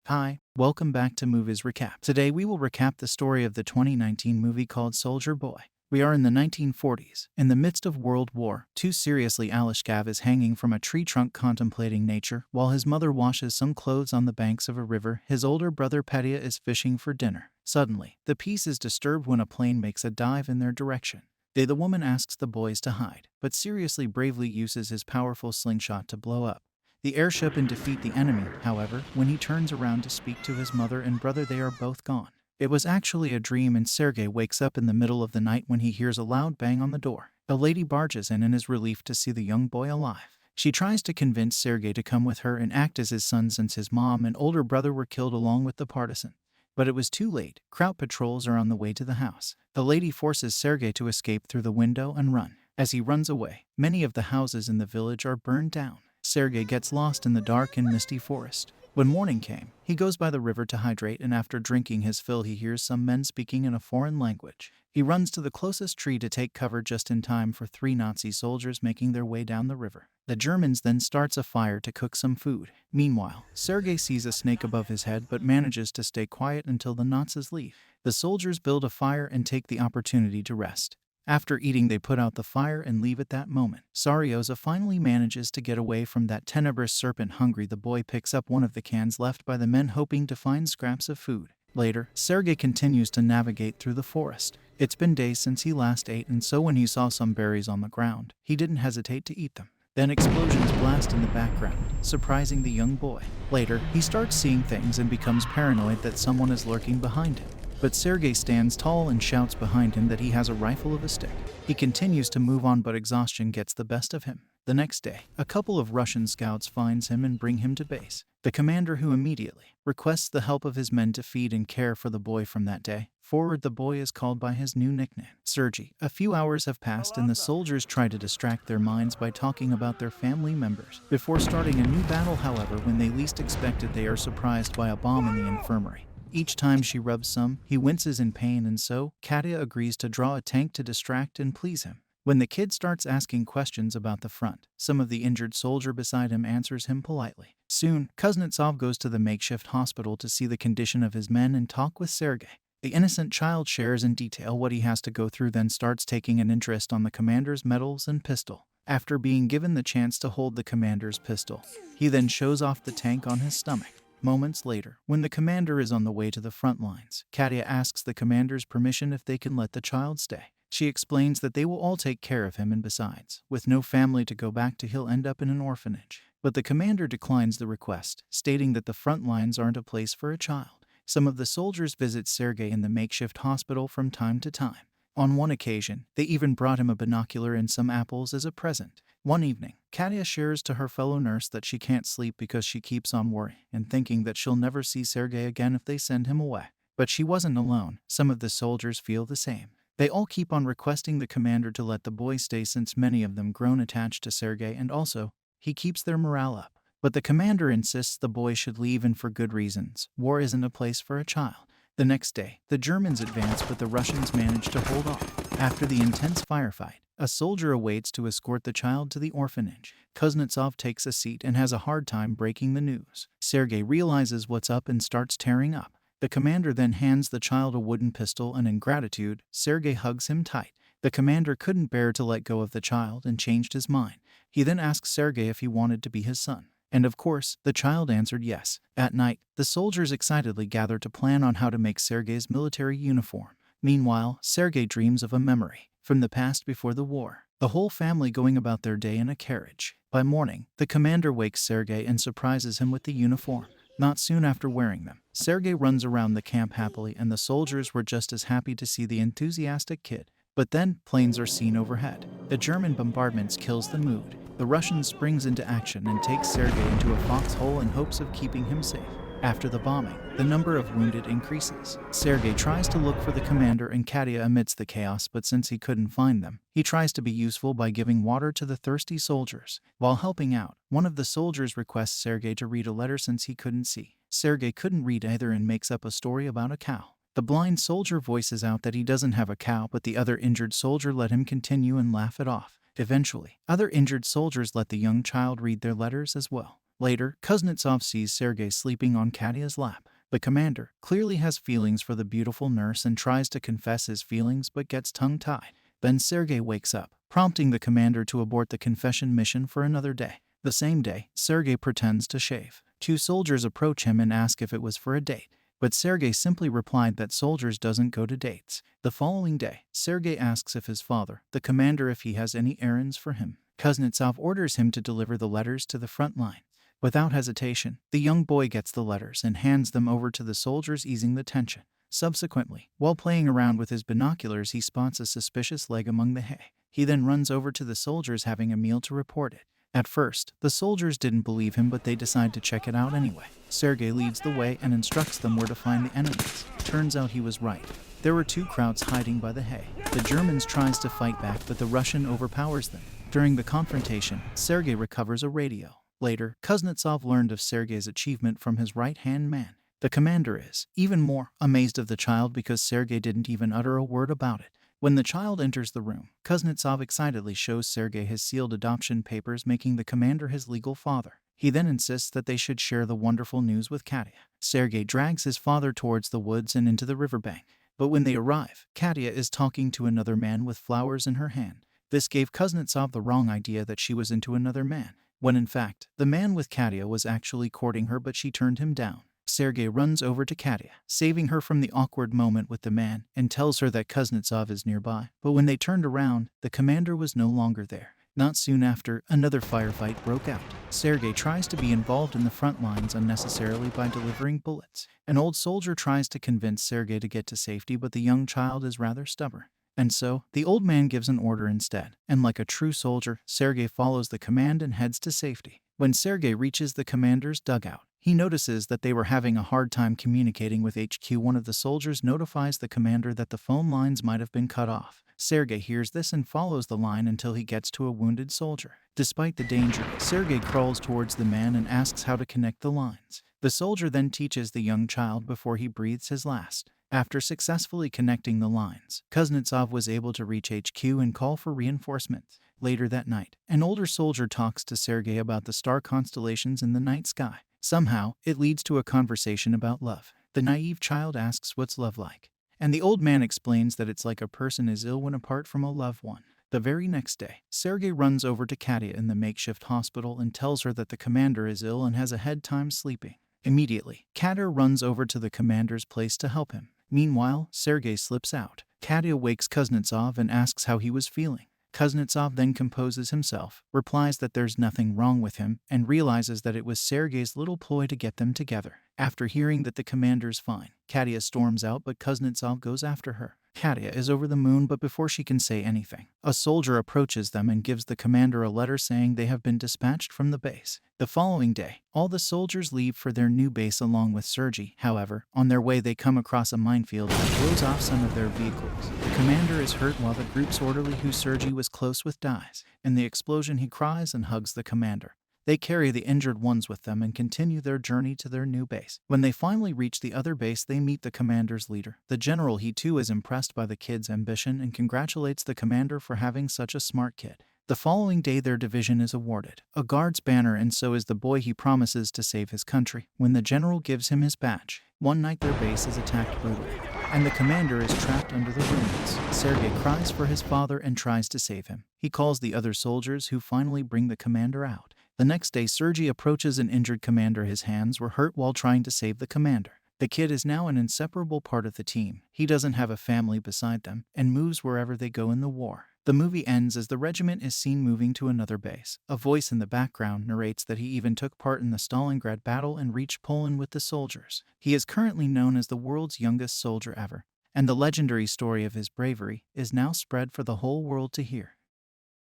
Hi, welcome back to Movies Recap. Today we will recap the story of the 2019 movie called Soldier Boy. We are in the 1940s. In the midst of World War II, Seryozha Aleshkov is hanging from a tree trunk contemplating nature, while his mother washes some clothes on the banks of a river. His older brother Petya is fishing for dinner. Suddenly, the peace is disturbed when a plane makes a dive in their direction. The woman asks the boys to hide, but Seryozha bravely uses his powerful slingshot to blow up the airship and defeat the enemy. However, when he turns around to speak to his mother and brother, they are both gone. It was actually a dream, and Sergei wakes up in the middle of the night when he hears a loud bang on the door. A lady barges in and is relieved to see the young boy alive. She tries to convince Sergei to come with her and act as his son since his mom and older brother were killed along with the partisan. But it was too late. Kraut patrols are on the way to the house. The lady forces Sergei to escape through the window and run. As he runs away, many of the houses in the village are burned down. Sergei gets lost in the dark and misty forest. When morning came, he goes by the river to hydrate, and after drinking his fill he hears some men speaking in a foreign language. He runs to the closest tree to take cover just in time for 3 Nazi soldiers making their way down the river. The Germans then starts a fire to cook some food. Meanwhile, Sergei sees a snake above his head but manages to stay quiet until the Nazis leave. The soldiers build a fire and take the opportunity to rest. After eating, they put out the fire and leave at that moment. Seryozha finally manages to get away from that tenebrous serpent. Hungry, the boy picks up one of the cans left by the men, hoping to find scraps of food. Later, Sergei continues to navigate through the forest. It's been days since he last ate, and so when he saw some berries on the ground, he didn't hesitate to eat them. Then explosions blast in the background, surprising the young boy. Later, he starts seeing things and becomes paranoid that someone is lurking behind him. But Sergei stands tall and shouts behind him that he has a rifle of a stick. He continues to move on, but exhaustion gets the best of him. The next day, a couple of Russian scouts finds him and bring him to base. The commander, who immediately requests the help of his men to feed and care for the boy. From that day forward, the boy is called by his new nickname, Sergei. A few hours have passed and the soldiers try to distract their minds by talking about their family members. Before starting a new battle, however, when they least expect it, they are surprised by a bomb in the infirmary. Each time she rubs some, he winces in pain, and so Katya agrees to draw a tank to distract and please him. When the kid starts asking questions about the front, some of the injured soldier beside him answers him politely. Soon, Kuznetsov goes to the makeshift hospital to see the condition of his men and talk with Sergei. The innocent child shares in detail what he has to go through, then starts taking an interest on the commander's medals and pistol. After being given the chance to hold the commander's pistol, he then shows off the tank on his stomach. Moments later, when the commander is on the way to the front lines, Katya asks the commander's permission if they can let the child stay. She explains that they will all take care of him, and besides, with no family to go back to, he'll end up in an orphanage. But the commander declines the request, stating that the front lines aren't a place for a child. Some of the soldiers visit Sergei in the makeshift hospital from time to time. On one occasion, they even brought him a binocular and some apples as a present. One evening, Katya shares to her fellow nurse that she can't sleep because she keeps on worrying and thinking that she'll never see Sergei again if they send him away. But she wasn't alone. Some of the soldiers feel the same. They all keep on requesting the commander to let the boy stay, since many of them grown attached to Sergei, and also, he keeps their morale up. But the commander insists the boy should leave, and for good reasons. War isn't a place for a child. The next day, the Germans advance, but the Russians manage to hold off. After the intense firefight, a soldier awaits to escort the child to the orphanage. Kuznetsov takes a seat and has a hard time breaking the news. Sergei realizes what's up and starts tearing up. The commander then hands the child a wooden pistol, and in gratitude, Sergei hugs him tight. The commander couldn't bear to let go of the child and changed his mind. He then asks Sergei if he wanted to be his son. And of course, the child answered yes. At night, the soldiers excitedly gather to plan on how to make Sergei's military uniform. Meanwhile, Sergei dreams of a memory from the past before the war. The whole family going about their day in a carriage. By morning, the commander wakes Sergei and surprises him with the uniform. Not soon after wearing them, Sergei runs around the camp happily, and the soldiers were just as happy to see the enthusiastic kid. But then, planes are seen overhead. The German bombardments kills the mood. The Russian springs into action and takes Sergei into a foxhole in hopes of keeping him safe. After the bombing, the number of wounded increases. Sergei tries to look for the commander and Katya amidst the chaos, but since he couldn't find them, he tries to be useful by giving water to the thirsty soldiers. While helping out, one of the soldiers requests Sergei to read a letter since he couldn't see. Sergei couldn't read either and makes up a story about a cow. The blind soldier voices out that he doesn't have a cow, but the other injured soldier let him continue and laugh it off. Eventually, other injured soldiers let the young child read their letters as well. Later, Kuznetsov sees Sergei sleeping on Katya's lap. The commander clearly has feelings for the beautiful nurse and tries to confess his feelings but gets tongue-tied. Then Sergei wakes up, prompting the commander to abort the confession mission for another day. The same day, Sergei pretends to shave. Two soldiers approach him and ask if it was for a date, but Sergei simply replied that soldiers doesn't go to dates. The following day, Sergei asks if his father, the commander, if he has any errands for him. Kuznetsov orders him to deliver the letters to the front line. Without hesitation, the young boy gets the letters and hands them over to the soldiers, easing the tension. Subsequently, while playing around with his binoculars, he spots a suspicious leg among the hay. He then runs over to the soldiers having a meal to report it. At first, the soldiers didn't believe him, but they decide to check it out anyway. Sergei leads the way and instructs them where to find the enemies. Turns out he was right. There were two Krauts hiding by the hay. The Germans tries to fight back, but the Russian overpowers them. During the confrontation, Sergei recovers a radio. Later, Kuznetsov learned of Sergei's achievement from his right-hand man. The commander is even more amazed of the child because Sergei didn't even utter a word about it. When the child enters the room, Kuznetsov excitedly shows Sergei his sealed adoption papers, making the commander his legal father. He then insists that they should share the wonderful news with Katya. Sergei drags his father towards the woods and into the riverbank. But when they arrive, Katya is talking to another man with flowers in her hand. This gave Kuznetsov the wrong idea that she was into another man, when in fact, the man with Katya was actually courting her, but she turned him down. Sergei runs over to Katya, saving her from the awkward moment with the man, and tells her that Kuznetsov is nearby. But when they turned around, the commander was no longer there. Not soon after, another firefight broke out. Sergei tries to be involved in the front lines unnecessarily by delivering bullets. An old soldier tries to convince Sergei to get to safety, but the young child is rather stubborn. And so, the old man gives an order instead, and like a true soldier, Sergei follows the command and heads to safety. When Sergei reaches the commander's dugout, he notices that they were having a hard time communicating with HQ. One of the soldiers notifies the commander that the phone lines might have been cut off. Sergei hears this and follows the line until he gets to a wounded soldier. Despite the danger, Sergei crawls towards the man and asks how to connect the lines. The soldier then teaches the young child before he breathes his last. After successfully connecting the lines, Kuznetsov was able to reach HQ and call for reinforcements. Later that night, an older soldier talks to Sergei about the star constellations in the night sky. Somehow, it leads to a conversation about love. The naive child asks what's love like, and the old man explains that it's like a person is ill when apart from a loved one. The very next day, Sergei runs over to Katya in the makeshift hospital and tells her that the commander is ill and has a head time sleeping. Immediately, Katya runs over to the commander's place to help him. Meanwhile, Sergei slips out. Katya wakes Kuznetsov and asks how he was feeling. Kuznetsov then composes himself, replies that there's nothing wrong with him, and realizes that it was Sergei's little ploy to get them together. After hearing that the commander's fine, Katya storms out, but Kuznetsov goes after her. Katya is over the moon, but before she can say anything, a soldier approaches them and gives the commander a letter saying they have been dispatched from the base. The following day, all the soldiers leave for their new base along with Sergei. However, on their way they come across a minefield that blows off some of their vehicles. The commander is hurt while the group's orderly, who Sergei was close with, dies. In the explosion, he cries and hugs the commander. They carry the injured ones with them and continue their journey to their new base. When they finally reach the other base, they meet the commander's leader. The general, he too is impressed by the kid's ambition and congratulates the commander for having such a smart kid. The following day, their division is awarded a guard's banner, and so is the boy. He promises to save his country when the general gives him his badge. One night their base is attacked brutally, and the commander is trapped under the ruins. Sergei cries for his father and tries to save him. He calls the other soldiers, who finally bring the commander out. The next day, Sergei approaches an injured commander. His hands were hurt while trying to save the commander. The kid is now an inseparable part of the team. He doesn't have a family beside them and moves wherever they go in the war. The movie ends as the regiment is seen moving to another base. A voice in the background narrates that he even took part in the Stalingrad battle and reached Poland with the soldiers. He is currently known as the world's youngest soldier ever, and the legendary story of his bravery is now spread for the whole world to hear.